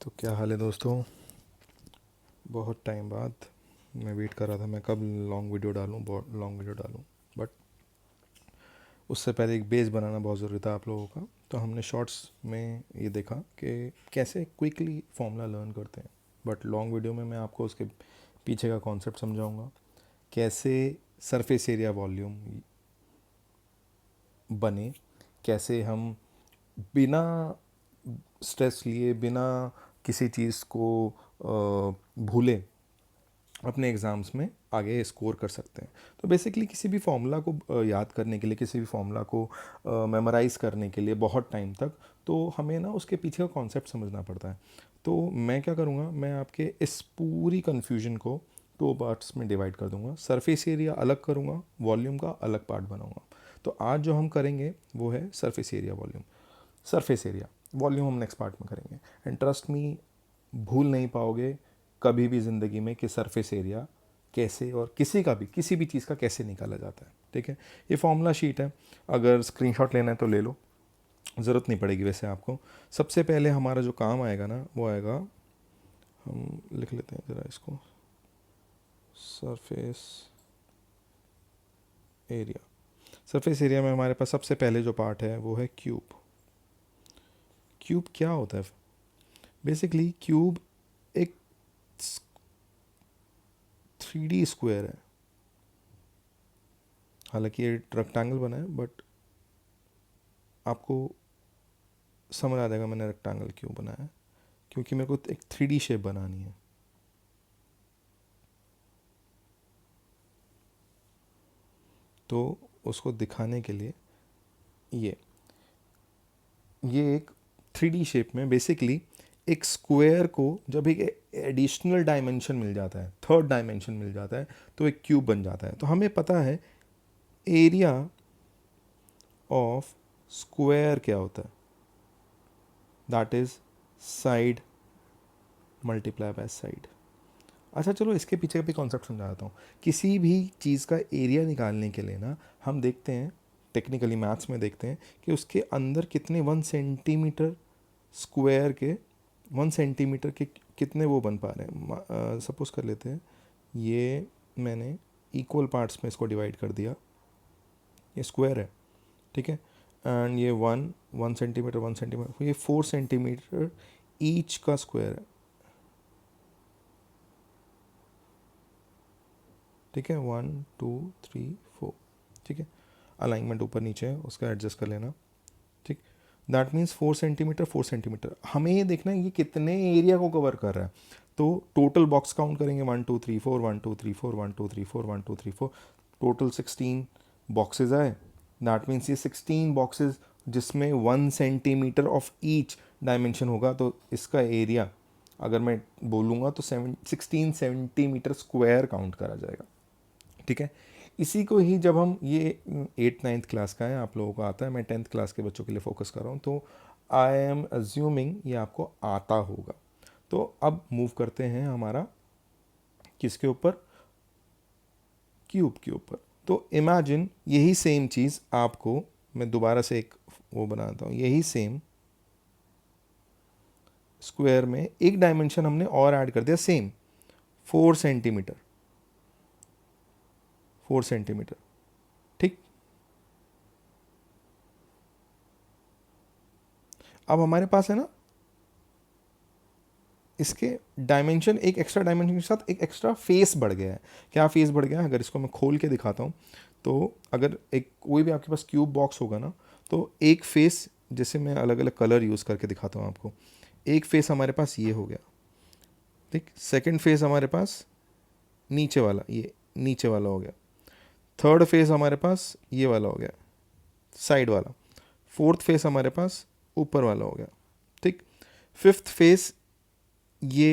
तो क्या हाल है दोस्तों। बहुत टाइम बाद मैं वेट कर रहा था मैं कब लॉन्ग वीडियो डालूं, बहुत लॉन्ग वीडियो डालूं। बट उससे पहले एक बेस बनाना बहुत ज़रूरी था आप लोगों का। तो हमने शॉर्ट्स में ये देखा कि कैसे क्विकली फॉर्मूला लर्न करते हैं। बट लॉन्ग वीडियो में मैं आपको उसके पीछे का कॉन्सेप्ट समझाऊंगा, कैसे सरफेस एरिया वॉल्यूम बने, कैसे हम बिना स्ट्रेस लिए, बिना किसी चीज़ को भूले अपने एग्ज़ाम्स में आगे स्कोर कर सकते हैं। तो बेसिकली किसी भी फॉर्मूला को याद करने के लिए, किसी भी फॉर्मूला को मेमोराइज़ करने के लिए बहुत टाइम तक, तो हमें ना उसके पीछे का कॉन्सेप्ट समझना पड़ता है। तो मैं क्या करूँगा, मैं आपके इस पूरी कन्फ्यूजन को दो पार्ट्स में डिवाइड कर दूंगा। सरफेस एरिया अलग करूँगा, वॉल्यूम का अलग पार्ट बनाऊँगा। तो आज जो हम करेंगे वो है surface area volume. Surface area volume हम नेक्स्ट पार्ट में करेंगे। एंड ट्रस्ट मी, भूल नहीं पाओगे कभी भी ज़िंदगी में कि सरफेस एरिया कैसे और किसी भी चीज़ का कैसे निकाला जाता है। ठीक है, ये फॉर्मूला शीट है, अगर स्क्रीनशॉट लेना है तो ले लो, ज़रूरत नहीं पड़ेगी वैसे आपको। सबसे पहले हमारा जो काम आएगा ना वो आएगा, हम लिख लेते हैं ज़रा इसको, सरफेस एरिया। सरफेस एरिया में हमारे पास सबसे पहले जो पार्ट है वो है क्यूब। क्यूब क्या होता है? बेसिकली क्यूब एक 3D स्क्वायर है। हालांकि ये रेक्टेंगल बना है, बट आपको समझ आ जाएगा मैंने रेक्टेंगल क्यों बनाया है, क्योंकि मेरे को एक 3D शेप बनानी है। तो उसको दिखाने के लिए ये एक 3D शेप में बेसिकली एक स्क्वायर को जब एक एडिशनल डायमेंशन मिल जाता है, थर्ड डायमेंशन मिल जाता है, तो एक क्यूब बन जाता है। तो हमें पता है एरिया ऑफ स्क्वायर क्या होता है, that is side multiply by side. अच्छा चलो इसके पीछे का भी कॉन्सेप्ट समझा देता हूँ। किसी भी चीज़ का एरिया निकालने के लिए ना हम देखते हैं, टेक्निकली मैथ्स में देखते हैं कि उसके अंदर कितने 1 सेंटीमीटर स्क्वायर के 1 सेंटीमीटर के कितने वो बन पा रहे हैं। सपोज कर लेते हैं ये मैंने इक्वल पार्ट्स में इसको डिवाइड कर दिया, ये स्क्वायर है, ठीक है। एंड ये 1 1 सेंटीमीटर 1 सेंटीमीटर, ये 4 सेंटीमीटर ईच का स्क्वायर है, ठीक है। 1 2 3 4, ठीक है। अलाइनमेंट ऊपर नीचे है, उसका एडजस्ट कर लेना, ठीक। That means 4 centimetre 4 centimetre. हमें ये देखना है ये कितने एरिया को कवर कर रहा है। तो टोटल बॉक्स काउंट करेंगे 1 2 3 4 1 2 3 4 1 2 3 4 1 2 3 4, टोटल 16 बॉक्सेज आए। दैट मीन्स ये 16 बॉक्सेज जिसमें 1 सेंटीमीटर ऑफ ईच डायमेंशन होगा, तो इसका एरिया अगर मैं बोलूँगा तो 16 सेंटीमीटर स्क्वायर काउंट करा जाएगा, ठीक है। इसी को ही जब हम ये 8th 9th क्लास का है, आप लोगों को आता है, मैं 10th क्लास के बच्चों के लिए फोकस कर रहा हूँ, तो आई एम अज्यूमिंग ये आपको आता होगा। तो अब मूव करते हैं हमारा किसके ऊपर, क्यूब के ऊपर। तो इमेजिन यही सेम चीज़ आपको मैं दोबारा से एक वो बनाता हूँ, यही सेम स्क्वायर में एक डायमेंशन हमने और ऐड कर दिया, सेम 4 सेंटीमीटर 4 सेंटीमीटर, ठीक। अब हमारे पास है ना इसके डायमेंशन, एक एक्स्ट्रा डायमेंशन के साथ एक एक्स्ट्रा फेस बढ़ गया है। क्या फेस बढ़ गया है, अगर इसको मैं खोल के दिखाता हूँ, तो अगर एक कोई भी आपके पास क्यूब बॉक्स होगा ना, तो एक फेस, जैसे मैं अलग अलग कलर यूज़ करके दिखाता हूँ आपको, एक फेस हमारे पास ये हो गया, ठीक। सेकंड फेस हमारे पास नीचे वाला, ये नीचे वाला हो गया। थर्ड फेस हमारे पास ये वाला हो गया, साइड वाला। फोर्थ फेस हमारे पास ऊपर वाला हो गया, ठीक। फिफ्थ फेस ये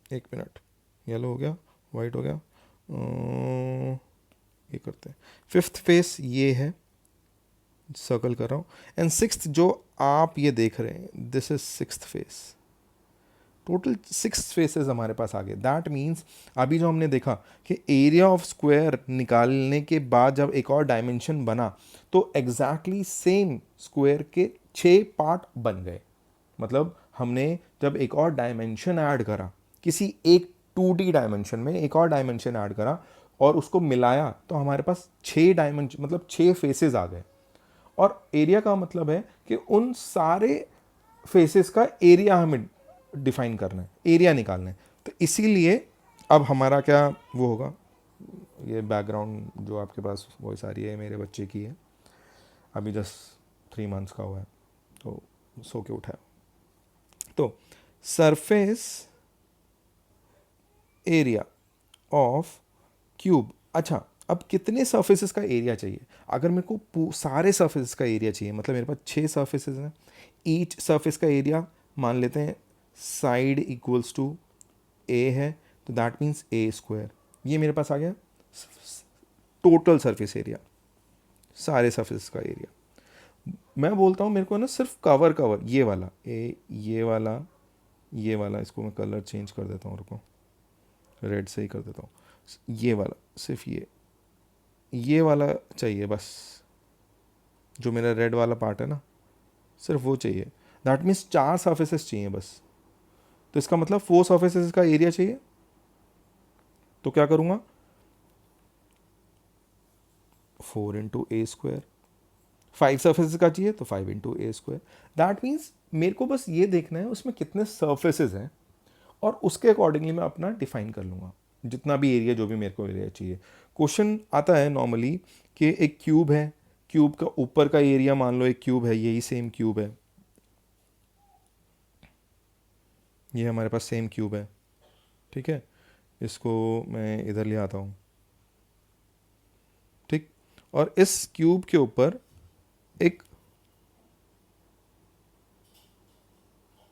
एक मिनट, येलो हो गया, वाइट हो गया, ये करते हैं। फिफ्थ फेस ये है, सर्कल कर रहा हूँ। एंड सिक्स्थ जो आप ये देख रहे हैं, this is sixth face, total 6 faces हमारे पास आ गए। दैट मीन्स अभी जो हमने देखा कि एरिया ऑफ स्क्वायर निकालने के बाद जब एक और डायमेंशन बना तो एग्जैक्टली सेम स्क्वायर के 6 पार्ट बन गए। मतलब हमने जब एक और डायमेंशन ऐड करा, किसी एक 2D डायमेंशन में एक और डायमेंशन ऐड करा और उसको मिलाया, तो हमारे पास 6 डायमेंशन मतलब 6 फेसेस आ गए। और एरिया का मतलब है कि उन सारे फेसेस का एरिया हमें डिफाइन करना है, एरिया निकालना है। तो इसीलिए अब हमारा क्या वो होगा, ये बैकग्राउंड जो आपके पास वॉइस आ रही है मेरे बच्चे की है, अभी जस्ट 3 मंथ्स का हुआ है तो सो के उठा है। तो सरफेस एरिया ऑफ क्यूब। अच्छा, अब कितने सर्फेसेस का एरिया चाहिए? अगर मेरे को सारे सर्फेसेस का एरिया चाहिए, मतलब मेरे पास 6 सर्फेसेस हैं, ईच सरफेस का एरिया मान लेते हैं साइड इक्वल्स टू ए है, तो दैट मीन्स ए स्क्वायर। ये मेरे पास आ गया टोटल सरफेस एरिया, सारे सरफेस का एरिया। मैं बोलता हूँ मेरे को ना सिर्फ कवर ये वाला ये वाला इसको मैं कलर चेंज कर देता हूँ, रुको रेड से ही कर देता हूँ। ये वाला सिर्फ ये वाला चाहिए बस, जो मेरा रेड वाला पार्ट है ना, सिर्फ वो चाहिए। दैट मीन्स 4 सर्फेसेस चाहिए बस। तो इसका मतलब 4 सर्फेसेस का एरिया चाहिए। तो क्या करूँगा, 4 इंटू ए स्क्वायर। 5 सर्फेसेस का चाहिए तो 5 into A square. That means मेरे को बस ये देखना है उसमें कितने सर्फेसेस हैं और उसके अकॉर्डिंगली मैं अपना डिफाइन कर लूँगा जितना भी एरिया, जो भी मेरे को एरिया चाहिए। क्वेश्चन आता है नॉर्मली कि एक क्यूब है, क्यूब का ऊपर का एरिया मान लो एक क्यूब है, यही सेम क्यूब है, ये हमारे पास सेम क्यूब है, ठीक है। इसको मैं इधर ले आता हूँ, ठीक। और इस क्यूब के ऊपर एक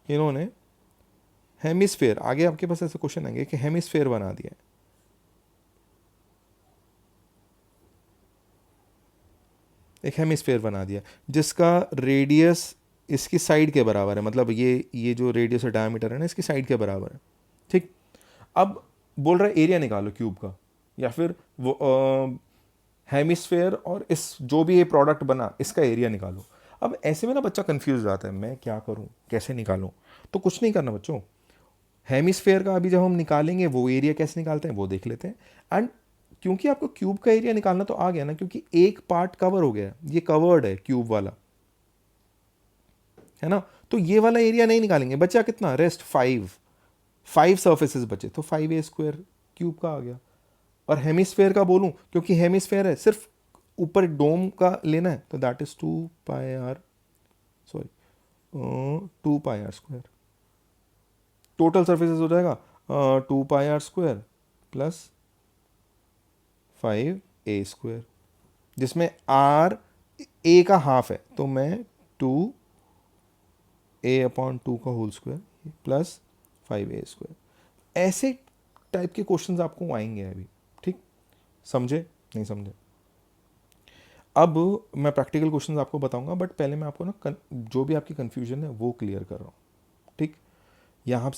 इन्होंने हेमिस्फेयर, आगे आपके पास ऐसे क्वेश्चन आएंगे कि हेमिस्फेयर बना दिया है, एक हेमिस्फेयर बना दिया जिसका रेडियस इसकी साइड के बराबर है, मतलब ये जो रेडियस और डायमीटर है ना इसकी साइड के बराबर है, ठीक। अब बोल रहा है एरिया निकालो क्यूब का, या फिर वो हेमिस्फेयर और इस जो भी ये प्रोडक्ट बना इसका एरिया निकालो। अब ऐसे में ना बच्चा कंफ्यूज हो जाता है, मैं क्या करूं, कैसे निकालूं? तो कुछ नहीं करना बच्चों, हेमिस्फेयर का अभी जब हम निकालेंगे वो एरिया कैसे निकालते हैं वो देख लेते हैं। एंड क्योंकि आपको क्यूब का एरिया निकालना तो आ गया ना, क्योंकि एक पार्ट कवर हो गया, ये कवर्ड है क्यूब वाला, है ना। तो ये वाला एरिया नहीं निकालेंगे, बचा कितना, रेस्ट 5 सर्फेसेस बचे, तो 5 ए स्क्वायर क्यूब का आ गया। और हेमिस्फेयर का बोलूं, क्योंकि हेमिस्फेयर है सिर्फ ऊपर डोम का लेना है, तो that is 2 pi r, sorry 2 pi r square. Total surfaces हो जाएगा 2 pi r square plus 5 a square, जिसमें आर ए का हाफ है, तो मैं 2 a/2 का whole square plus 5 a square. ऐसे टाइप के क्वेश्चंस आपको आएंगे अभी, ठीक। समझे नहीं समझे? अब मैं प्रैक्टिकल क्वेश्चंस आपको बताऊंगा, बट पहले मैं आपको ना जो भी आपकी कन्फ्यूजन है वो क्लियर कर रहा हूँ, ठीक। यहाँ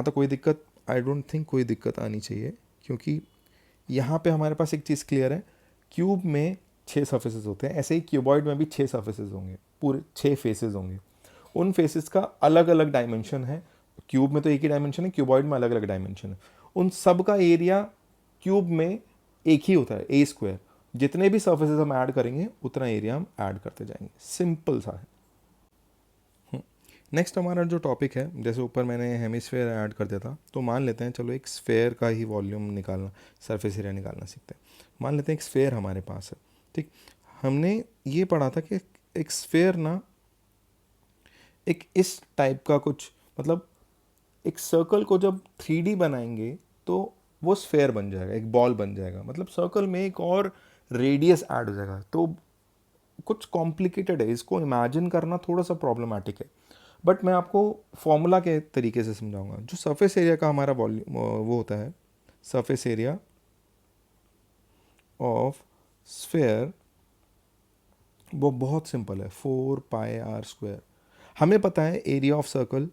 तक कोई दिक्कत, आई डोंट थिंक कोई दिक्कत आनी चाहिए, क्योंकि यहाँ पे हमारे पास एक चीज़ क्लियर है, क्यूब में 6 सर्फेसेस होते हैं, ऐसे ही क्यूबॉइड में भी 6 सर्फेसेस होंगे, पूरे 6 फेसेस होंगे। उन फेसेस का अलग अलग डायमेंशन है, क्यूब में तो एक ही डायमेंशन है, क्यूबॉइड में अलग अलग डायमेंशन है। उन सब का एरिया क्यूब में एक ही होता है, ए स्क्वायर। जितने भी सर्फेसेस हम ऐड करेंगे उतना एरिया हम ऐड करते जाएंगे, सिंपल सा है। नेक्स्ट हमारा जो टॉपिक है, जैसे ऊपर मैंने हेमिस्फेयर ऐड कर दिया था, तो मान लेते हैं चलो एक स्फेयर का ही वॉल्यूम निकालना, सरफेस एरिया निकालना सीखते हैं। मान लेते हैं एक स्फेयर हमारे पास है, ठीक। हमने ये पढ़ा था कि एक स्फेयर ना एक इस टाइप का कुछ, मतलब एक सर्कल को जब 3D बनाएंगे तो वो स्फेयर बन जाएगा, एक बॉल बन जाएगा, मतलब सर्कल में एक और रेडियस ऐड हो जाएगा। तो कुछ कॉम्प्लिकेटेड है, इसको इमेजिन करना थोड़ा सा प्रॉब्लमेटिक है, बट मैं आपको फॉर्मूला के तरीके से समझाऊंगा। जो सरफेस एरिया का हमारा वॉल्यूम वो होता है, सरफेस एरिया ऑफ स्फेयर, वो बहुत सिंपल है, 4 पाई आर स्क्वायर। हमें पता है area of circle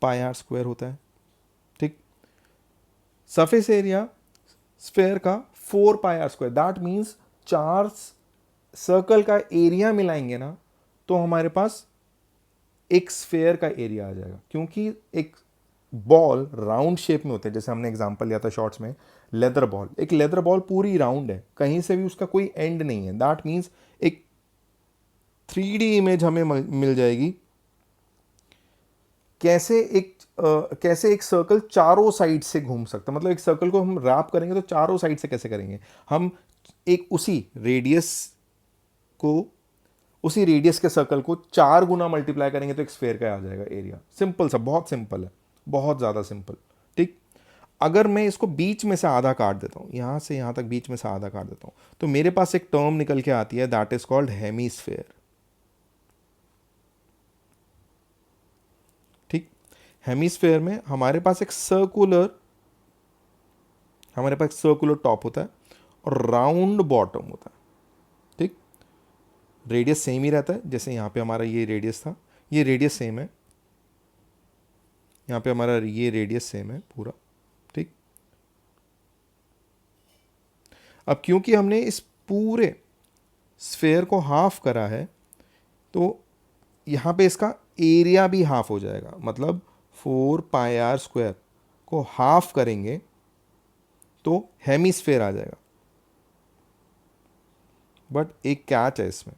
pi r square होता है। ठीक, सरफेस एरिया स्फेयर का 4 pi r square, that means 4 circle का एरिया मिलाएंगे ना तो हमारे पास एक स्फेयर का एरिया आ जाएगा, क्योंकि एक बॉल राउंड शेप में होते हैं, जैसे हमने एग्जांपल लिया था शॉर्ट्स में लेदर बॉल, एक लेदर बॉल पूरी राउंड है, कहीं से भी उसका कोई एंड नहीं है, दैट मीन्स एक 3D इमेज हमें मिल जाएगी कैसे एक सर्कल चारों साइड से घूम सकता है। मतलब एक सर्कल को हम रैप करेंगे तो चारों साइड से कैसे करेंगे, हम एक उसी रेडियस के सर्कल को 4 गुना मल्टीप्लाई करेंगे तो एक स्फेयर का आ जाएगा एरिया। सिंपल सा, बहुत सिंपल है, बहुत ज़्यादा सिंपल। ठीक, अगर मैं इसको बीच में से आधा काट देता हूँ, यहाँ से यहाँ तक बीच में से आधा काट देता हूँ, तो मेरे पास एक टर्म निकल के आती है, दैट इज कॉल्ड हेमीस्फेयर। ठीक, हेमीस्फेयर में हमारे पास एक सर्कुलर टॉप होता है और राउंड बॉटम होता है। ठीक, रेडियस सेम ही रहता है, जैसे यहाँ पे हमारा ये रेडियस था, ये रेडियस सेम है, यहाँ पे हमारा ये रेडियस सेम है पूरा। ठीक, अब क्योंकि हमने इस पूरे स्फेयर को हाफ करा है तो यहाँ पे इसका एरिया भी हाफ हो जाएगा, मतलब 4 पाई आर स्क्वायर को हाफ करेंगे तो हेमीस्फेयर आ जाएगा। बट एक कैच है इसमें,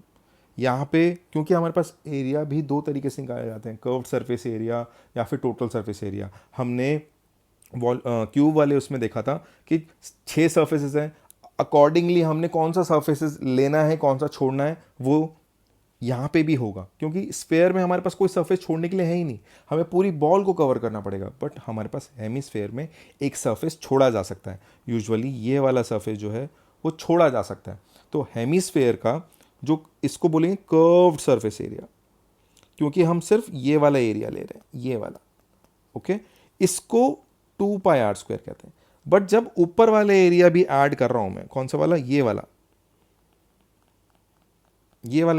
यहाँ पे क्योंकि हमारे पास एरिया भी दो तरीके से निकाले जाते हैं, कर्व्ड सरफेस एरिया या फिर टोटल सरफेस एरिया। हमने क्यूब वाले उसमें देखा था कि 6 सर्फेसेस हैं, अकॉर्डिंगली हमने कौन सा सर्फेसेस लेना है कौन सा छोड़ना है वो यहाँ पे भी होगा, क्योंकि स्फेयर में हमारे पास कोई सरफेस छोड़ने के लिए है ही नहीं, हमें पूरी बॉल को कवर करना पड़ेगा। बट हमारे पास हेमीस्फेयर में एक सरफेस छोड़ा जा सकता है, यूजुअली ये वाला सरफेस जो है वो छोड़ा जा सकता है। तो हेमीस्फेयर का जो इसको बोलेंगे कर्व्ड सरफेस एरिया, क्योंकि हम सिर्फ ये वाला एरिया ले रहे हैं, ये वाला। ओके, इसको 2 पाई आर स्क्वायर कहते हैं। बट जब ऊपर वाले एरिया भी ऐड कर रहा हूं मैं, कौन सा वाला, ये वाला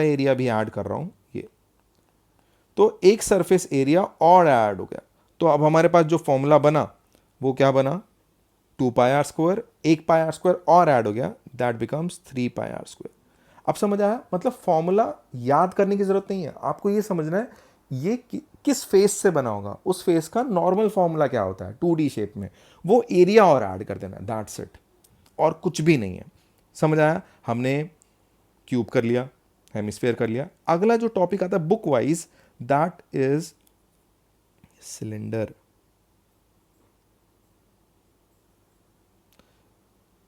एरिया भी ऐड कर रहा हूं ये, तो एक सरफेस एरिया और ऐड हो गया। तो अब हमारे पास जो फॉर्मूला बना वो क्या बना, 2 pi r square, 1 pi r square और ऐड हो गया, that becomes 3 pi r square. अब समझ आया, मतलब फॉर्मूला याद करने की जरूरत नहीं है, आपको ये समझना है ये किस फेस से बना होगा, उस फेस का नॉर्मल फॉर्मूला क्या होता है 2D शेप में, वो एरिया और ऐड कर देना, दैट्स इट, और कुछ भी नहीं है। समझ आया, हमने क्यूब कर लिया, हेमिस्फेयर कर लिया। अगला जो टॉपिक आता है book wise, that is cylinder.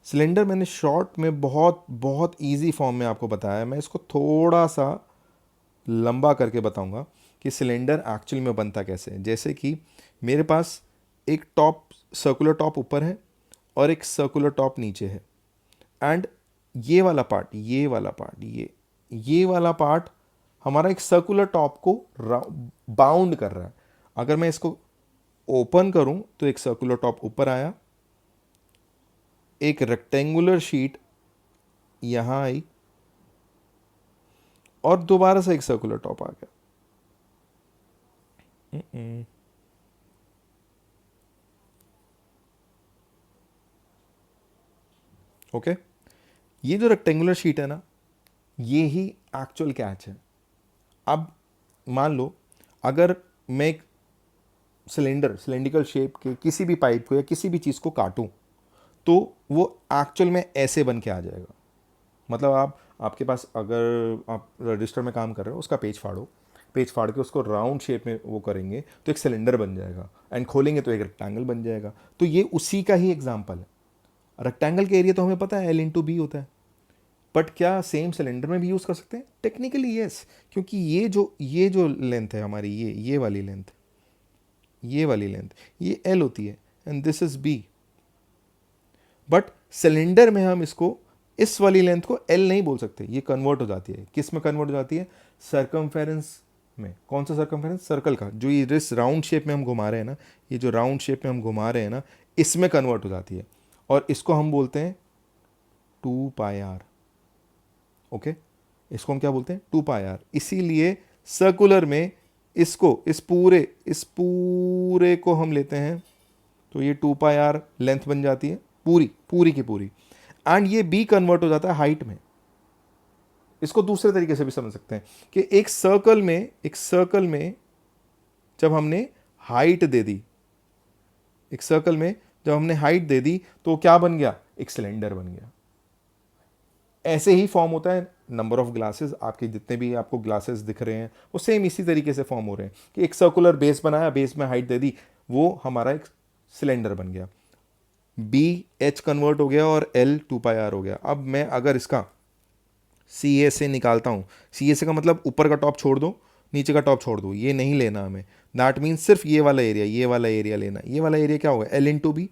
Cylinder मैंने शॉर्ट में बहुत बहुत इजी फॉर्म में आपको बताया, मैं इसको थोड़ा सा लंबा करके बताऊंगा कि सिलेंडर एक्चुअली में बनता कैसे है। जैसे कि मेरे पास एक टॉप, सर्कुलर टॉप ऊपर है और एक सर्कुलर टॉप नीचे है, एंड ये वाला पार्ट हमारा एक सर्कुलर टॉप को बाउंड कर रहा है। अगर मैं इसको ओपन करूं तो एक सर्कुलर टॉप ऊपर आया, एक रेक्टेंगुलर शीट यहां आई और दोबारा से एक सर्कुलर टॉप आ गया। ओके, ये जो रेक्टेंगुलर शीट है ना, ये ही एक्चुअल कैच है। अब मान लो अगर मैं एक सिलेंड्रिकल शेप के किसी भी पाइप को या किसी भी चीज़ को काटूं तो वो एक्चुअल में ऐसे बन के आ जाएगा। मतलब आपके पास अगर आप रजिस्टर में काम कर रहे हो, उसका पेज फाड़ के उसको राउंड शेप में वो करेंगे तो एक सिलेंडर बन जाएगा, एंड खोलेंगे तो एक रेक्टेंगल बन जाएगा। तो ये उसी का ही एग्जाम्पल है। रेक्टेंगल के एरिया तो हमें पता है L/B होता है, बट क्या सेम सिलेंडर में भी यूज़ कर सकते हैं? टेक्निकली यस, क्योंकि ये जो लेंथ है हमारी, ये वाली लेंथ ये L होती है and this is B। But cylinder में हम इसको, इस वाली लेंथ को L नहीं बोल सकते, ये कन्वर्ट हो जाती है। किस में कन्वर्ट हो जाती है? सर्कमफेरेंस में। कौन सा सर्कमफेरेंस? सर्कल का, जो ये इस राउंड शेप में हम घुमा रहे हैं ना, ये जो राउंड शेप में हम घुमा रहे हैं ना, इसमें कन्वर्ट हो जाती है, और इसको हम बोलते हैं 2 पाई आर। ओके, इसको हम क्या बोलते हैं? 2 पाई आर। इसीलिए सर्कुलर में इस पूरे को हम लेते हैं तो ये 2 पाई आर लेंथ बन जाती है पूरी पूरी की पूरी, एंड ये b कन्वर्ट हो जाता है हाइट में। इसको दूसरे तरीके से भी समझ सकते हैं कि एक सर्कल में जब हमने हाइट दे दी, एक सर्कल में जब हमने हाइट दे दी तो क्या बन गया, एक सिलेंडर बन गया। ऐसे ही फॉर्म होता है नंबर ऑफ ग्लासेस, आपके जितने भी आपको ग्लासेस दिख रहे हैं वो सेम इसी तरीके से फॉर्म हो रहे हैं कि एक सर्कुलर बेस बनाया, बेस में हाइट दे दी, वो हमारा एक सिलेंडर बन गया। बी एच कन्वर्ट हो गया और एल 2 पाई आर हो गया। अब मैं अगर इसका सी ए से निकालता हूँ, सी ए से का मतलब ऊपर का टॉप छोड़ दो, नीचे का टॉप छोड़ दो, ये नहीं लेना हमें। दैट मीन्स सिर्फ ये वाला एरिया लेना। ये वाला एरिया क्या होगा, एल इंटू बी,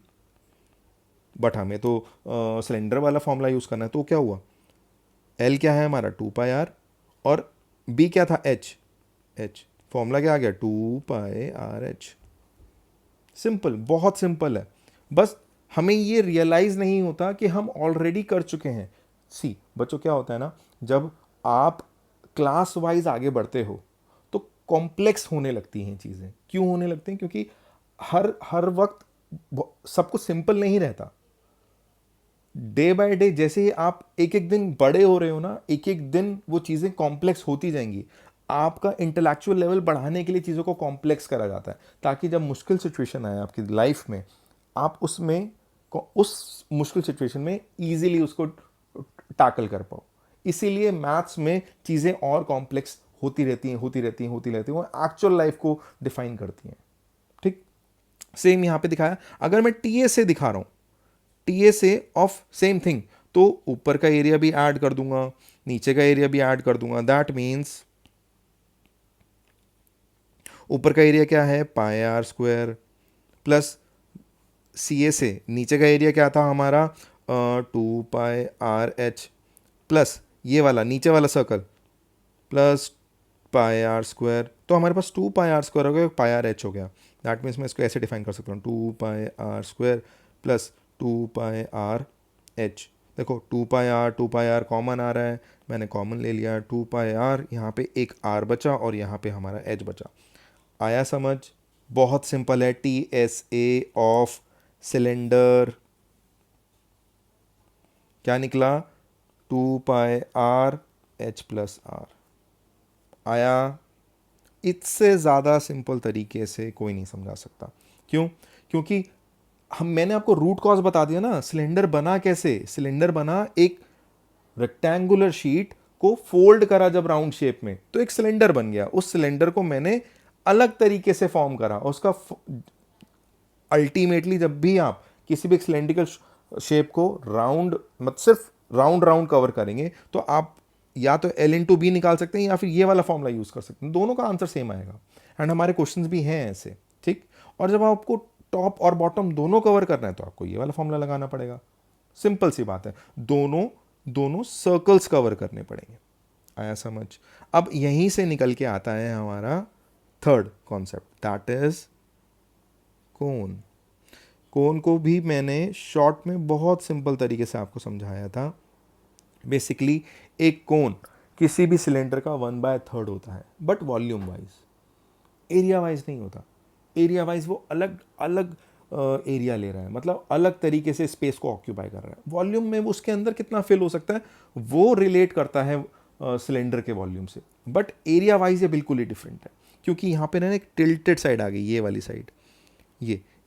बट हमें तो सिलेंडर वाला फॉर्मूला यूज़ करना है। तो क्या हुआ, एल क्या है हमारा 2 पाई आर और बी क्या था एच, फॉर्मूला क्या आ गया 2 पाई आर एच। सिंपल, बहुत सिंपल है। बस हमें ये रियलाइज नहीं होता कि हम ऑलरेडी कर चुके हैं। सी बच्चों, क्या होता है ना, जब आप क्लास वाइज आगे बढ़ते हो तो कॉम्प्लेक्स होने लगती हैं चीज़ें। क्यों होने लगती हैं, क्योंकि हर वक्त सब कुछ सिंपल नहीं रहता। डे बाय डे जैसे ही आप एक एक दिन बड़े हो रहे हो ना, एक एक दिन वो चीज़ें कॉम्प्लेक्स होती जाएंगी। आपका इंटेलेक्चुअल लेवल बढ़ाने के लिए चीज़ों को कॉम्प्लेक्स करा जाता है, ताकि जब मुश्किल सिचुएशन आए आपकी लाइफ में, आप उस मुश्किल सिचुएशन में इजीली उसको टैकल कर पाओ। इसीलिए मैथ्स में चीज़ें और कॉम्प्लेक्स होती रहती हैं, वो एक्चुअल लाइफ को डिफाइन करती हैं। ठीक, सेम यहां पे दिखाया। अगर मैं टी ए से दिखा रहा हूं, टी से ऑफ सेम थिंग, तो ऊपर का एरिया भी ऐड कर दूंगा, नीचे का एरिया भी ऐड कर दूंगा। दैट मीन्स ऊपर का एरिया क्या है πr² प्लस सी ए से नीचे का एरिया क्या था हमारा 2 πr/h प्लस ये वाला नीचे वाला सर्कल प्लस πr²। तो हमारे पास 2 πr² हो गया, πr/h हो गया। दैट मीन्स मैं इसको ऐसे डिफाइन कर सकता हूँ 2 πr² प्लस 2 πr/h। देखो 2 πr कॉमन आ रहा है, मैंने कॉमन ले लिया 2 πr, यहाँ पे एक r बचा और यहाँ पे हमारा h बचा। आया समझ, बहुत सिंपल है। TSA ऑफ सिलेंडर क्या निकला 2 πr/h प्लस r। आया, इससे ज़्यादा सिंपल तरीके से कोई नहीं समझा सकता। क्यों, क्योंकि मैंने आपको रूट कॉज बता दिया ना। सिलेंडर बना कैसे, सिलेंडर बना एक रेक्टेंगुलर शीट को फोल्ड करा जब राउंड शेप में, तो एक सिलेंडर बन गया। उस सिलेंडर को मैंने अलग तरीके से फॉर्म करा, उसका अल्टीमेटली जब भी आप किसी भी सिलेंड्रिकल शेप को राउंड मतलब सिर्फ राउंड कवर करेंगे, तो आप या तो L इंटू बी निकाल सकते हैं या फिर ये वाला फॉर्मूला यूज कर सकते हैं। दोनों का आंसर सेम आएगा, एंड हमारे क्वेश्चंस भी हैं ऐसे। ठीक, और जब आपको टॉप और बॉटम दोनों कवर करना है तो आपको ये वाला फॉर्मूला लगाना पड़ेगा। सिंपल सी बात है, दोनों सर्कल्स कवर करने पड़ेंगे। आया समझ। अब यहीं से निकल के आता है हमारा थर्ड कॉन्सेप्ट, दैट इज कोन। कोन को भी मैंने शॉर्ट में बहुत सिंपल तरीके से आपको समझाया था। बेसिकली एक कोन किसी भी सिलेंडर का 1/3 होता है, but volume wise, area wise नहीं होता। एरिया वाइज वो अलग अलग एरिया ले रहा है, मतलब अलग तरीके से स्पेस को ऑक्यूपाई कर रहा है। वॉल्यूम में वो उसके अंदर कितना फिल हो सकता है वो रिलेट करता है सिलेंडर के वॉल्यूम से, बट एरिया वाइज ये बिल्कुल ही डिफरेंट है। क्योंकि यहाँ पे ना एक टिल्टेड साइड आ गई, ये वाली साइड,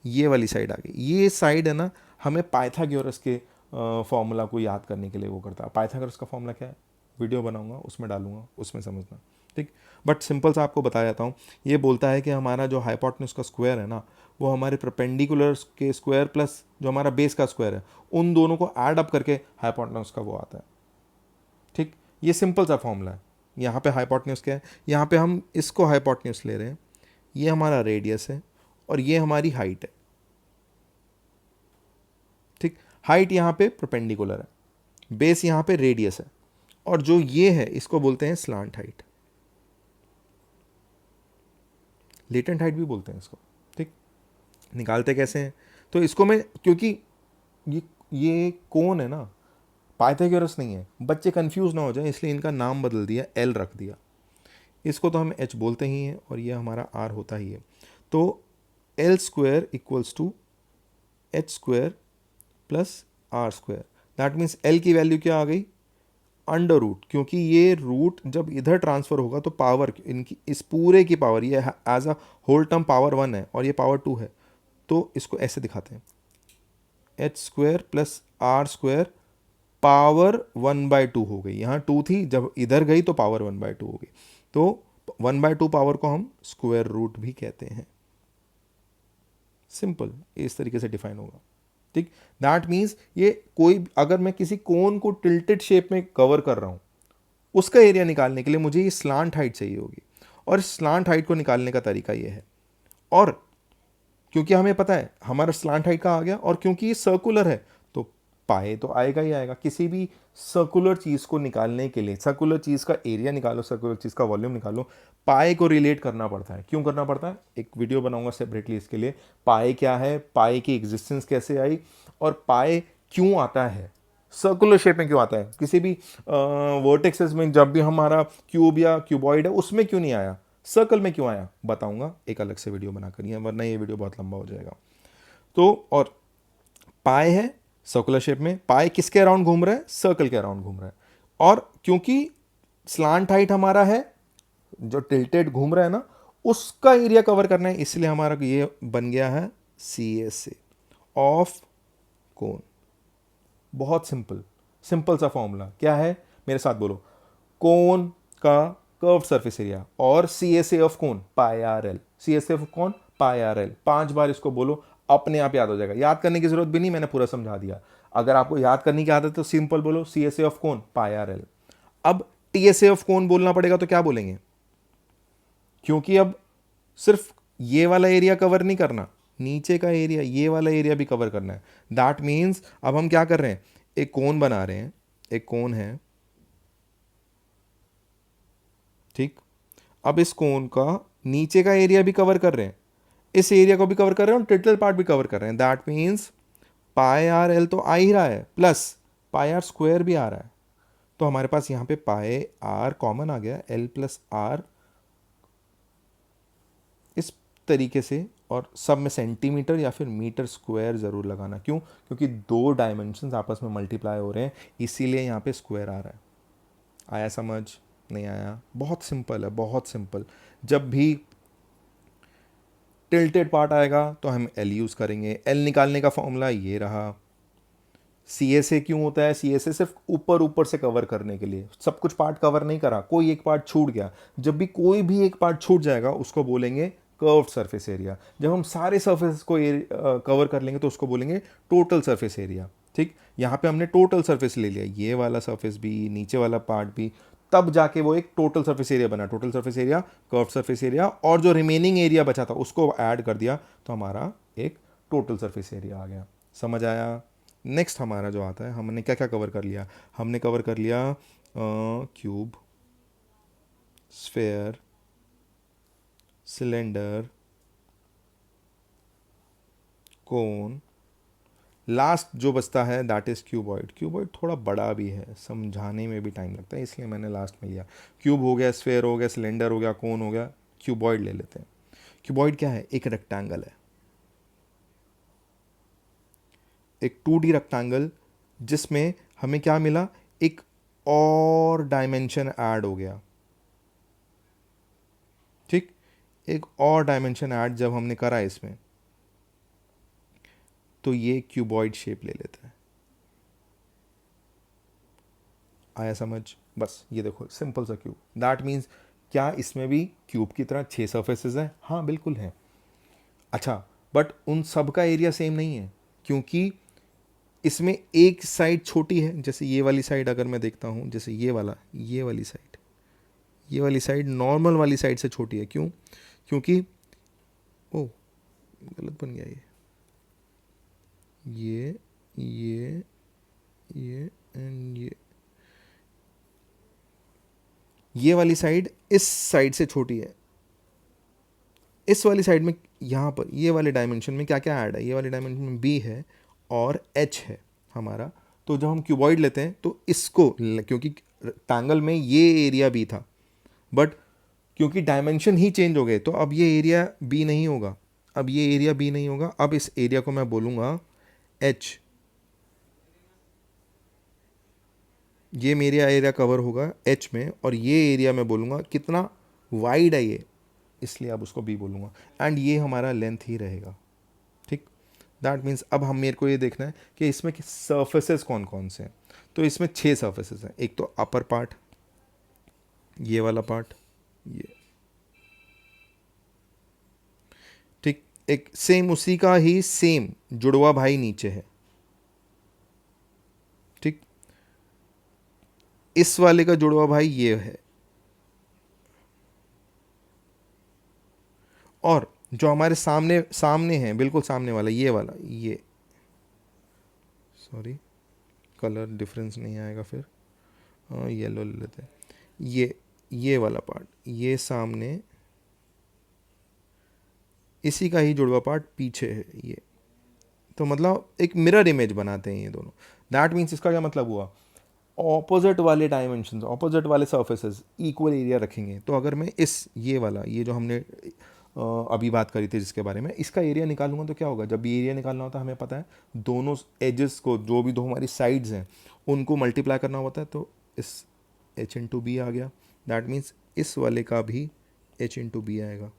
ये वाली साइड आ गई। ये साइड है ना, हमें पाइथागोरस के फॉर्मूला को याद करने के लिए वो करता है। पाइथागोरस का फॉर्मूला क्या है, वीडियो बनाऊंगा उसमें डालूंगा, उसमें समझना। ठीक, बट सिंपल सा आपको बताया जाता हूँ। ये बोलता है कि हमारा जो हाइपोटेन्यूज का स्क्वायर है ना, वो हमारे परपेंडिकुलर के स्क्वायर प्लस जो हमारा बेस का स्क्वायर है, उन दोनों को ऐड अप करके हाइपोटेन्यूज का वो आता है। ठीक, ये सिंपल सा फॉर्मूला है। यहाँ पे हाइपोटेन्यूज क्या है, यहाँ पे हम इसको हाइपोटेन्यूज ले रहे हैं, ये हमारा रेडियस है और ये हमारी हाइट है। ठीक, हाइट यहाँ पे परपेंडिकुलर है, बेस यहाँ पे रेडियस है, और जो ये है इसको बोलते हैं स्लांट हाइट, लेटेंट हाइट भी बोलते हैं इसको। ठीक, निकालते कैसे हैं, तो इसको मैं, क्योंकि ये कोन है ना, पाइथागोरस नहीं है, बच्चे कंफ्यूज ना हो जाए इसलिए इनका नाम बदल दिया, एल रख दिया। इसको तो हम h बोलते ही हैं और ये हमारा r होता ही है। तो l square equals to h square plus r square. That means l की वैल्यू क्या आ गई, अंडर रूट, क्योंकि ये रूट जब इधर ट्रांसफर होगा तो पावर इनकी इस पूरे की पावर, ये as a whole term power 1 है और ये पावर 2 है, तो इसको ऐसे दिखाते हैं H square plus R square power 1/2 हो गई। यहाँ 2 थी, जब इधर गई तो पावर 1/2 हो गई। तो 1/2 पावर को हम स्क्वायर रूट भी कहते हैं। सिंपल, इस तरीके से डिफाइन होगा। ठीक, दैट मीन्स ये कोई, अगर मैं किसी कोन को टिल्टेड शेप में कवर कर रहा हूँ, उसका एरिया निकालने के लिए मुझे ये स्लांट हाइट चाहिए होगी, और स्लांट हाइट को निकालने का तरीका ये है। और क्योंकि हमें पता है हमारा स्लांट हाइट का आ गया, और क्योंकि ये सर्कुलर है तो पाए तो आएगा ही आएगा। किसी भी सर्कुलर चीज़ को निकालने के लिए, सर्कुलर चीज़ का एरिया निकालो, सर्कुलर चीज़ का वॉल्यूम निकालो, पाए को रिलेट करना पड़ता है। क्यों करना पड़ता है, एक वीडियो बनाऊंगा सेपरेटली इसके लिए। पाए क्या है, पाए की एग्जिस्टेंस कैसे आई, और पाए क्यों आता है, सर्कुलर शेप में क्यों आता है, किसी भी वर्टेक्सेस में जब भी हमारा क्यूब या क्यूबॉइड है उसमें क्यों नहीं आया, सर्कल में क्यों आया, बताऊंगा एक अलग से वीडियो बनाकर, ये वरना ये वीडियो बहुत लंबा हो जाएगा। तो और पाए है सर्कुलर शेप में, पाए किसके अराउंड घूम रहा है, सर्कल के अराउंड घूम रहा है। और क्योंकि स्लांट हाइट हमारा है, जो टिल्टेड घूम रहा है ना, उसका एरिया कवर करना है, इसलिए हमारा ये बन गया है CSA ऑफ कोन। बहुत सिंपल, सिंपल सा फॉर्मूला क्या है, मेरे साथ बोलो, कोन का कर्व सरफेस एरिया और CSA of cone pi R L, CSA of cone pi R L. 5 बार इसको बोलो, अपने आप याद हो जाएगा, याद करने की जरूरत भी नहीं, मैंने पूरा समझा दिया। अगर आपको याद करने की आदत है तो सिंपल बोलो CSA of cone pi R L. अब TSA ऑफ कोन बोलना पड़ेगा तो क्या बोलेंगे, क्योंकि अब सिर्फ ये वाला एरिया कवर नहीं करना, नीचे का एरिया, ये वाला एरिया भी कवर करना है। दैट मीन्स अब हम क्या कर रहे हैं, एक कोन बना रहे हैं, एक कोन है, ठीक। अब इस कोन का नीचे का एरिया भी कवर कर रहे हैं, इस एरिया को भी कवर कर रहे हैं और टिल्टल पार्ट भी कवर कर रहे हैं। That means pi R L तो आ ही रहा है, प्लस पाई आर स्क्वायर भी आ रहा है। तो हमारे पास यहाँ पे पाई आर कॉमन आ गया, एल प्लस आर इस तरीके से। और सब में सेंटीमीटर या फिर मीटर स्क्वायर ज़रूर लगाना, क्यों, क्योंकि 2 डायमेंशंस आपस में मल्टीप्लाई हो रहे हैं, इसीलिए यहाँ पे स्क्वायर आ रहा है। आया समझ, नहीं आया, बहुत सिंपल है, बहुत सिंपल। जब भी टिल्टेड पार्ट आएगा तो हम एल यूज़ करेंगे। एल निकालने का फॉर्मूला ये रहा। CSA क्यों होता है, CSA सिर्फ ऊपर ऊपर से कवर करने के लिए, सब कुछ पार्ट कवर नहीं करा, कोई एक पार्ट छूट गया। जब भी कोई भी एक पार्ट छूट जाएगा उसको बोलेंगे कर्व्ड सरफेस एरिया। जब हम सारे सरफेस को कवर कर लेंगे तो उसको बोलेंगे टोटल सरफेस एरिया। ठीक, यहाँ पे हमने टोटल सरफेस ले लिया, ये वाला सरफेस भी, नीचे वाला पार्ट भी, तब जाके वो एक टोटल सरफेस एरिया बना। Total surface area, curved surface area, और जो रिमेनिंग एरिया बचा था उसको ऐड कर दिया तो हमारा एक टोटल सरफेस एरिया आ गया। समझ आया। नेक्स्ट हमारा जो आता है, हमने क्या क्या कवर कर लिया, हमने कवर कर लिया क्यूब, स्फेयर, सिलेंडर, कोन। लास्ट जो बचता है दैट इज़ क्यूबॉइड। क्यूबॉइड थोड़ा बड़ा भी है, समझाने में भी टाइम लगता है, इसलिए मैंने लास्ट में लिया। क्यूब हो गया, स्फेयर हो गया, सिलेंडर हो गया, कोन हो गया, क्यूबॉइड ले लेते हैं। क्यूबॉइड क्या है, एक रेक्टेंगल है, एक 2D रेक्टेंगल, जिसमें हमें क्या मिला, एक और डायमेंशन ऐड हो गया। ठीक, एक और डायमेंशन ऐड जब हमने करा इसमें, तो ये क्यूबॉइड शेप ले लेता है। आया समझ, बस ये देखो सिंपल सा क्यूब। दैट मीन्स क्या इसमें भी क्यूब की तरह 6 सरफेसेस हैं, हाँ बिल्कुल है। अच्छा, बट उन सब का एरिया सेम नहीं है, क्योंकि इसमें एक साइड छोटी है, जैसे ये वाली साइड अगर मैं देखता हूँ, जैसे ये वाला, ये वाली साइड, ये वाली साइड नॉर्मल वाली साइड से छोटी है। क्यों, क्योंकि ओ गलत बन गया ये एंड ये वाली साइड इस साइड से छोटी है। इस वाली साइड में, यहाँ पर ये वाले डायमेंशन में क्या क्या ऐड है, ये वाले डायमेंशन में B है और H है हमारा। तो जब हम क्यूबॉइड लेते हैं तो इसको, क्योंकि रेक्टेंगल में ये एरिया B था, बट क्योंकि डायमेंशन ही चेंज हो गए, तो अब ये एरिया बी नहीं होगा, अब ये एरिया बी नहीं होगा। अब इस एरिया को मैं बोलूँगा एच, ये मेरा एरिया कवर होगा एच में, और ये एरिया मैं बोलूँगा कितना वाइड है ये, इसलिए अब उसको बी बोलूँगा, एंड ये हमारा लेंथ ही रहेगा। ठीक, दैट मीन्स अब हम मेरे को ये देखना है कि इसमें सर्फेसेस कौन कौन से हैं। तो इसमें 6 सर्फेसेस हैं। एक तो अपर पार्ट, ये वाला पार्ट, ये, ठीक। एक सेम उसी का ही सेम जुड़वा भाई नीचे है, ठीक। इस वाले का जुड़वा भाई ये है, और जो हमारे सामने सामने है, बिल्कुल सामने वाला, ये वाला, ये, सॉरी कलर डिफरेंस नहीं आएगा फिर, येलो ले लेते हैं। ये वाला पार्ट, ये सामने, इसी का ही जुड़वा पार्ट पीछे है ये। तो मतलब एक मिरर इमेज बनाते हैं ये दोनों। दैट मीन्स इसका क्या मतलब हुआ, ऑपोजिट वाले डायमेंशन, ऑपोजिट वाले सर्फेसेस इक्वल एरिया रखेंगे। तो अगर मैं इस ये वाला, ये जो हमने अभी बात करी थी जिसके बारे में, इसका एरिया निकालूंगा तो क्या होगा, जब भी एरिया निकालना होता है हमें पता है दोनों एजेस को, जो भी दो हमारी साइड्स हैं उनको मल्टीप्लाई करना होता है। तो इस एच इंटू बी आ गया। दैट मीन्स इस वाले का भी एच इंटू बी आएगा।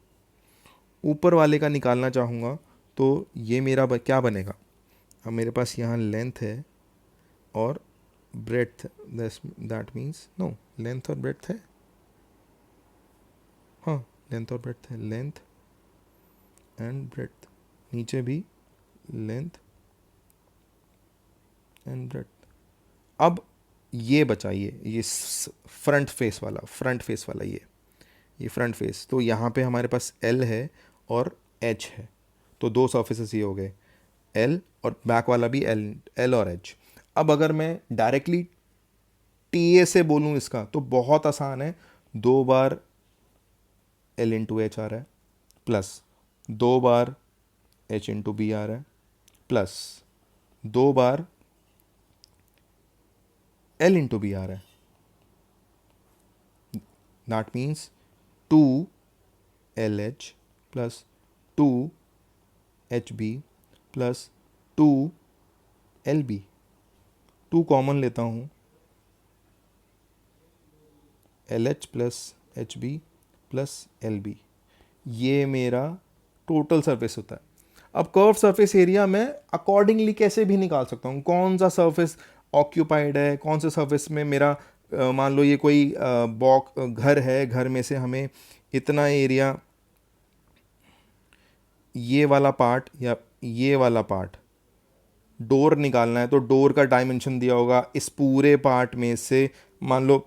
ऊपर वाले का निकालना चाहूँगा तो ये मेरा क्या बनेगा, अब मेरे पास यहाँ लेंथ है और breadth, that means no, length और ब्रेड्थ है, हाँ लेंथ और ब्रेड्थ है, लेंथ एंड ब्रेड्थ, नीचे भी लेंथ एंड ब्रेड्थ। अब ये बचा, ये फ्रंट फेस वाला, फ्रंट फेस वाला, ये फ्रंट फेस। तो यहाँ पे हमारे पास एल है और एच है, तो दो सर्फेसेस ये हो गए, एल, और बैक वाला भी एल और एच। अब अगर मैं डायरेक्टली टी ए से बोलूँ इसका, तो बहुत आसान है, 2 बार एल इंटू एच आ रहा है, प्लस 2 बार एच इंटू बी आ रहा है, प्लस 2 बार एल इंटू बी आ रहा है। That means 2 L H plus 2 H B plus 2 L B. 2 common लेता हूँ, L H plus H B plus L B, ये मेरा टोटल सरफेस होता है। अब कर्व सरफेस एरिया मैं अकॉर्डिंगली कैसे भी निकाल सकता हूँ, कौन सा सरफेस ऑक्यूपाइड है, कौन से सरफेस में मेरा मान लो ये कोई घर है, घर में से हमें इतना एरिया, ये वाला पार्ट या ये वाला पार्ट डोर निकालना है, तो डोर का डायमेंशन दिया होगा, इस पूरे पार्ट में से मान लो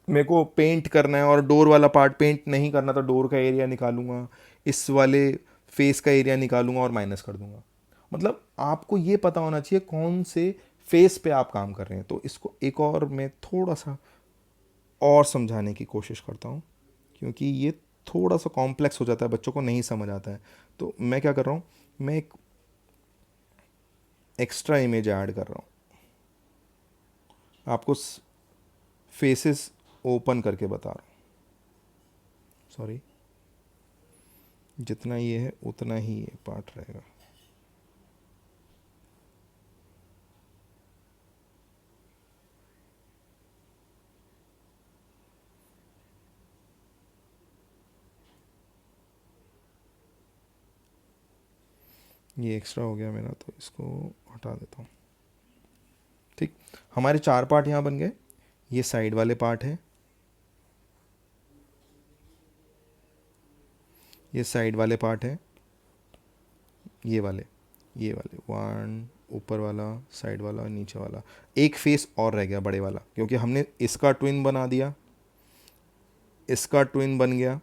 मेरे को पेंट करना है और डोर वाला पार्ट पेंट नहीं करना, तो डोर का एरिया निकालूंगा, इस वाले फेस का एरिया निकालूंगा और माइनस कर दूंगा। मतलब आपको ये पता होना चाहिए कौन से फेस पे आप काम कर रहे हैं। तो इसको एक और मैं थोड़ा सा और समझाने की कोशिश करता हूँ, क्योंकि ये थोड़ा सा कॉम्प्लेक्स हो जाता है, बच्चों को नहीं समझ आता है। तो मैं क्या कर रहा हूँ, मैं एक एक्स्ट्रा इमेज ऐड कर रहा हूँ, आपको फेसेस ओपन करके बता रहा हूँ। सॉरी, जितना ये है उतना ही ये पार्ट रहेगा। ये एक्स्ट्रा हो गया मेरा, तो इसको हटा देता हूँ। ठीक, हमारे 4 पार्ट यहाँ बन गए। ये साइड वाले पार्ट है, ये साइड वाले पार्ट है, ये वाले 1, ऊपर वाला, साइड वाला, नीचे वाला। एक फेस और रह गया बड़े वाला, क्योंकि हमने इसका ट्विन बना दिया, इसका ट्विन बन गया।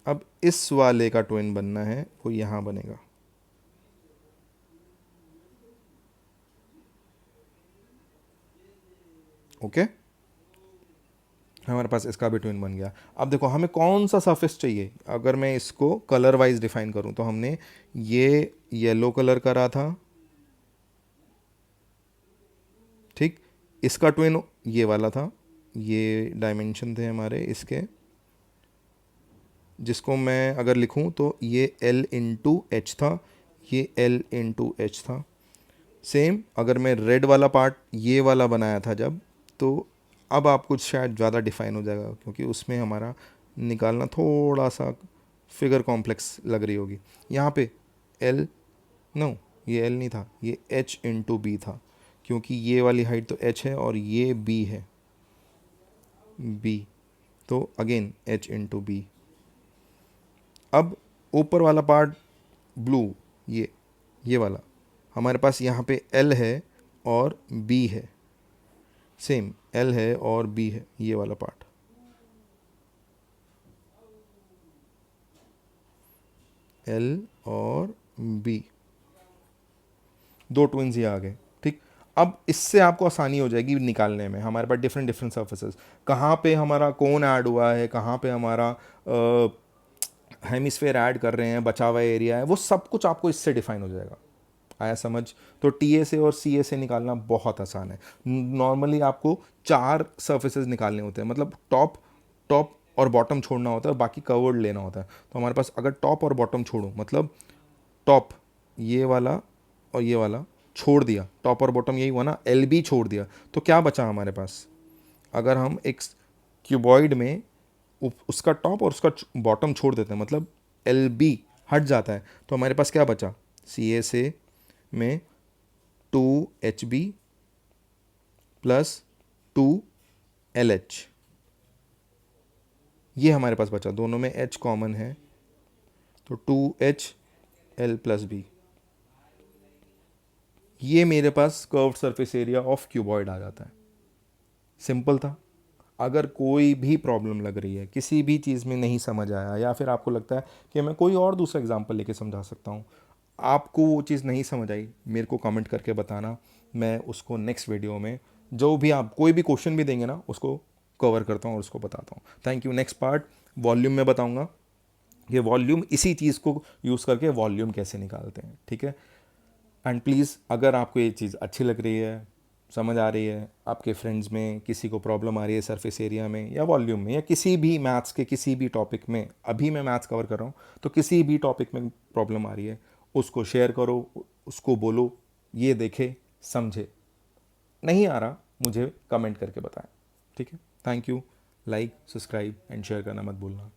अब इस वाले का ट्विन बनना है, वो यहाँ बनेगा। ओके, हमारे पास इसका भी ट्विन बन गया। अब देखो हमें कौन सा सरफेस चाहिए। अगर मैं इसको कलर वाइज डिफाइन करूं, तो हमने ये येलो कलर करा था, ठीक। इसका ट्विन ये वाला था, ये डायमेंशन थे हमारे इसके, जिसको मैं अगर लिखूं तो ये L इंटू एच था, ये L इंटू एच था। सेम अगर मैं रेड वाला पार्ट ये वाला बनाया था जब, तो अब आपको शायद ज़्यादा डिफाइन हो जाएगा, क्योंकि उसमें हमारा निकालना थोड़ा सा फिगर कॉम्प्लेक्स लग रही होगी। यहाँ पे L, नो ये L नहीं था, ये H इंटू बी था, क्योंकि ये वाली हाइट तो H है और ये B है, B, तो अगेन H इंटू बी। अब ऊपर वाला पार्ट ब्लू, ये वाला हमारे पास यहाँ पे L है और B है, सेम L है और B है, ये वाला पार्ट। L और B, दो ट्विंस ये आ गए, ठीक। अब इससे आपको आसानी हो जाएगी निकालने में। हमारे पास डिफरेंट डिफरेंट सर्फेसेस, कहाँ पे हमारा कोन ऐड हुआ है, कहाँ पे हमारा हेमिस्फेयर ऐड कर रहे हैं, बचा हुआ एरिया है, वो सब कुछ आपको इससे डिफाइन हो जाएगा। आया समझ? तो टी ए से और सी ए से निकालना बहुत आसान है। नॉर्मली आपको 4 सर्फेसेस निकालने होते हैं, मतलब टॉप, टॉप और बॉटम छोड़ना होता है, बाकी कवर्ड लेना होता है। तो हमारे पास अगर टॉप और बॉटम छोड़ो, मतलब टॉप ये वाला और ये वाला छोड़ दिया, टॉप और बॉटम यही हुआ ना, एल बी छोड़ दिया, तो क्या बचा हमारे पास? अगर हम एक क्यूबॉइड में उसका टॉप और उसका बॉटम छोड़ देते हैं, मतलब एल बी हट जाता है, तो हमारे पास क्या बचा? सी ए से में 2HB प्लस 2LH, ये हमारे पास बचा, दोनों में H कॉमन है, तो 2HL प्लस B। ये मेरे पास curved surface area of cuboid आ जाता है। सिंपल था। अगर कोई भी प्रॉब्लम लग रही है, किसी भी चीज़ में नहीं समझ आया, या फिर आपको लगता है कि मैं कोई और दूसरा एग्जांपल लेके समझा सकता हूँ, आपको वो चीज़ नहीं समझ आई, मेरे को कमेंट करके बताना, मैं उसको नेक्स्ट वीडियो में जो भी आप कोई भी क्वेश्चन भी देंगे ना, उसको कवर करता हूँ और उसको बताता हूँ। Thank you. Next part volume में बताऊँगा, ये वॉल्यूम, इसी चीज़ को यूज़ करके वॉल्यूम कैसे निकालते हैं, ठीक है। एंड प्लीज़, अगर आपको ये चीज़ अच्छी लग रही है, समझ आ रही है, आपके फ्रेंड्स में किसी को प्रॉब्लम आ रही है सरफेस एरिया में या वॉल्यूम में या किसी भी मैथ्स के किसी भी टॉपिक में, अभी मैं मैथ्स कवर कर रहा हूँ, तो किसी भी टॉपिक में प्रॉब्लम आ रही है, उसको शेयर करो, उसको बोलो, ये देखे, समझे। नहीं आ रहा, मुझे कमेंट करके बताएं, ठीक है। Thank you. Like, subscribe and share करना मत भूलना।